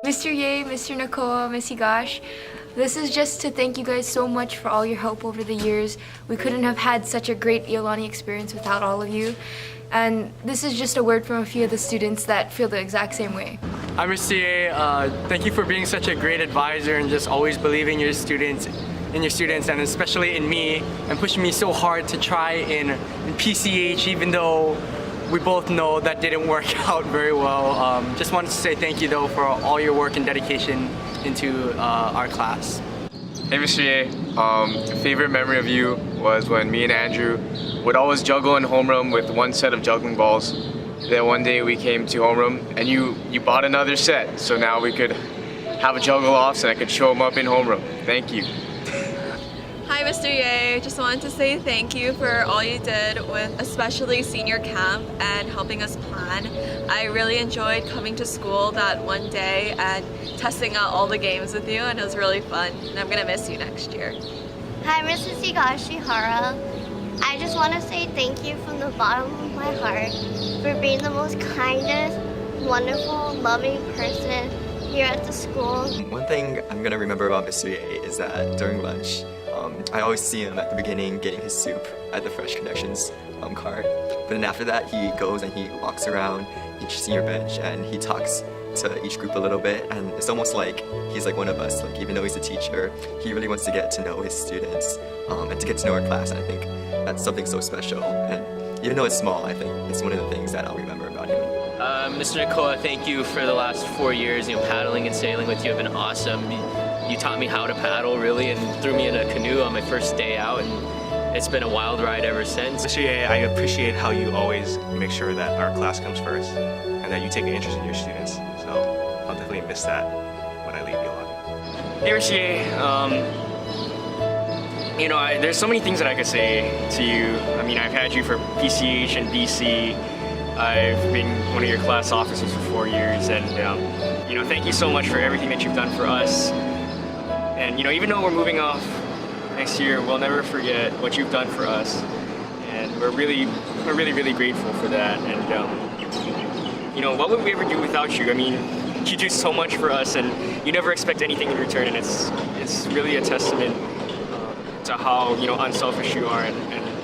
Mr. Ye, Mr. Nakoa, Miss Higash, this is just to thank you guys so much for all your help over the years. We couldn't have had such a great Iolani experience without all of you. And this is just a word from a few of the students that feel the exact same way. Hi, Mr. Ye. Thank you for being such a great advisor and just always believing in your students and especially in me, and pushing me so hard to try in PCH, even though we both know that didn't work out very well. Just wanted to say thank you though for all your work and dedication into our class. Hey Mr. Ye, favorite memory of you was when me and Andrew would always juggle in homeroom with one set of juggling balls. Then one day we came to homeroom and you bought another set, so now we could have a juggle offs and I could show them up in homeroom. Thank you. Hi Mr. Ye, just wanted to say thank you for all you did with especially senior camp and helping us plan. I really enjoyed coming to school that one day and testing out all the games with you, and it was really fun, and I'm gonna miss you next year. Hi Mrs. Higashihara. I just want to say thank you from the bottom of my heart for being the most kindest, wonderful, loving person here at the school. One thing I'm gonna remember about Mr. Ye is that during lunch, I always see him at the beginning getting his soup at the Fresh Connections cart. But then after that, he goes and he walks around each senior bench and he talks to each group a little bit, and it's almost like he's like one of us. Like, even though he's a teacher, he really wants to get to know his students and to get to know our class, and I think that's something so special. And even though it's small, I think it's one of the things that I'll remember about him. Mr. Nakoa, thank you for the last 4 years. Paddling and sailing with you have been awesome. You taught me how to paddle, really, and threw me in a canoe on my first day out, and it's been a wild ride ever since. Mr. Ye, I appreciate how you always make sure that our class comes first and that you take an interest in your students. So I'll definitely miss that when I leave Iolani. Hey, Mr. Ye, there's so many things that I could say to you. I mean, I've had you for PCH and BC. I've been one of your class officers for 4 years, and thank you so much for everything that you've done for us. And even though we're moving off next year, we'll never forget what you've done for us, and we're really grateful for that. And what would we ever do without you? I mean, you do so much for us, and you never expect anything in return, and it's really a testament to how unselfish you are and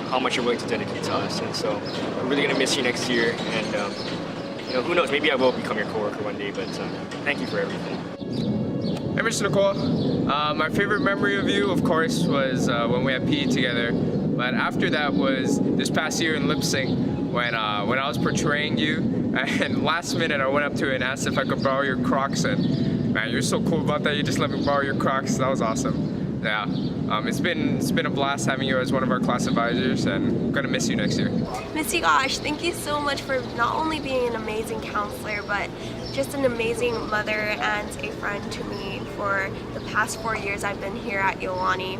how much you're willing to dedicate to us. And so we're really gonna miss you next year, and who knows, maybe I will become your coworker one day, but thank you for everything. Hey Mr. Nakoa, my favorite memory of you, of course, was when we had PE together. But after that was this past year in lip sync when I was portraying you, and last minute I went up to you and asked if I could borrow your Crocs, and man, you're so cool about that. You just let me borrow your Crocs. That was awesome. Yeah, it's been a blast having you as one of our class advisors, and I'm gonna miss you next year. Missy Gosh, thank you so much for not only being an amazing counselor, but just an amazing mother and a friend to me for the past 4 years I've been here at Iolani.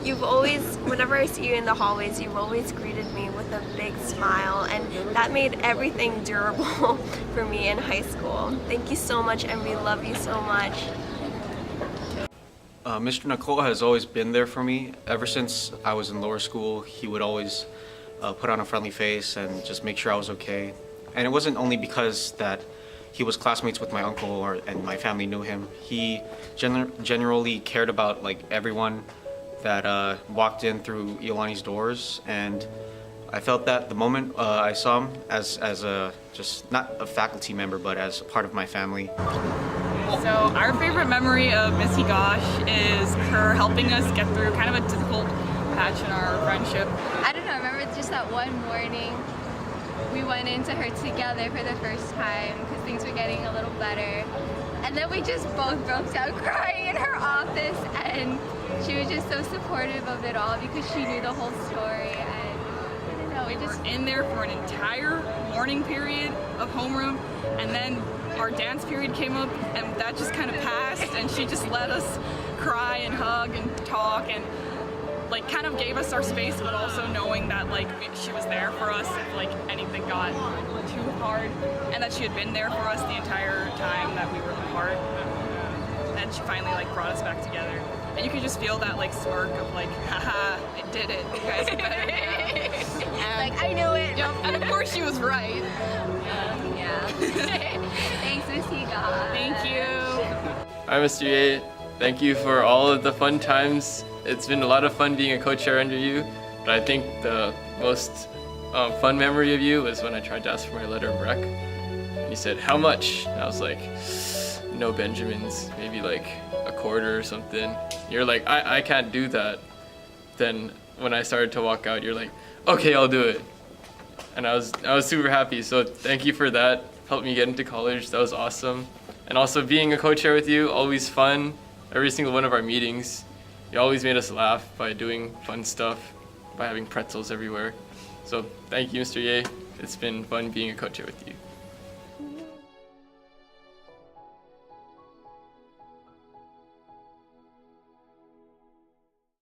You've always, whenever I see you in the hallways, you've always greeted me with a big smile, and that made everything durable for me in high school. Thank you so much, and we love you so much. Mr. Nakoa has always been there for me. Ever since I was in lower school, he would always put on a friendly face and just make sure I was okay. And it wasn't only because that he was classmates with my uncle and my family knew him. He generally cared about everyone that walked in through Iolani's doors, and I felt that the moment I saw him as just not a faculty member, but as a part of my family. So our favorite memory of Miss Higash is her helping us get through kind of a difficult patch in our friendship. I don't know, I remember just that one morning we went into her together for the first time because things were getting a little better. And then we just both broke down crying in her office, and she was just so supportive of it all because she knew the whole story. And I don't know, We were in there for an entire morning period of homeroom, and then our dance period came up, and that just kind of passed, and she just let us cry and hug and talk, and kind of gave us our space, but also knowing that she was there for us if anything got too hard, and that she had been there for us the entire time that we were apart. And she finally brought us back together, and you could just feel that smirk of haha, I did it, you guys are better now. I knew it. Yep, and of course she was right. Yeah. Thanks, Miss Higash. Thank you. Hi, Mr. Ye. Thank you for all of the fun times. It's been a lot of fun being a co-chair under you, but I think the most fun memory of you was when I tried to ask for my letter of rec. And you said, how much? And I was like, no Benjamins, maybe like a quarter or something. You're like, I can't do that. Then when I started to walk out, you're like, okay, I'll do it. And I was super happy, so thank you for that. Helped me get into college, that was awesome. And also being a co-chair with you, always fun. Every single one of our meetings, you always made us laugh by doing fun stuff, by having pretzels everywhere. So thank you, Mr. Ye. It's been fun being a co-chair with you.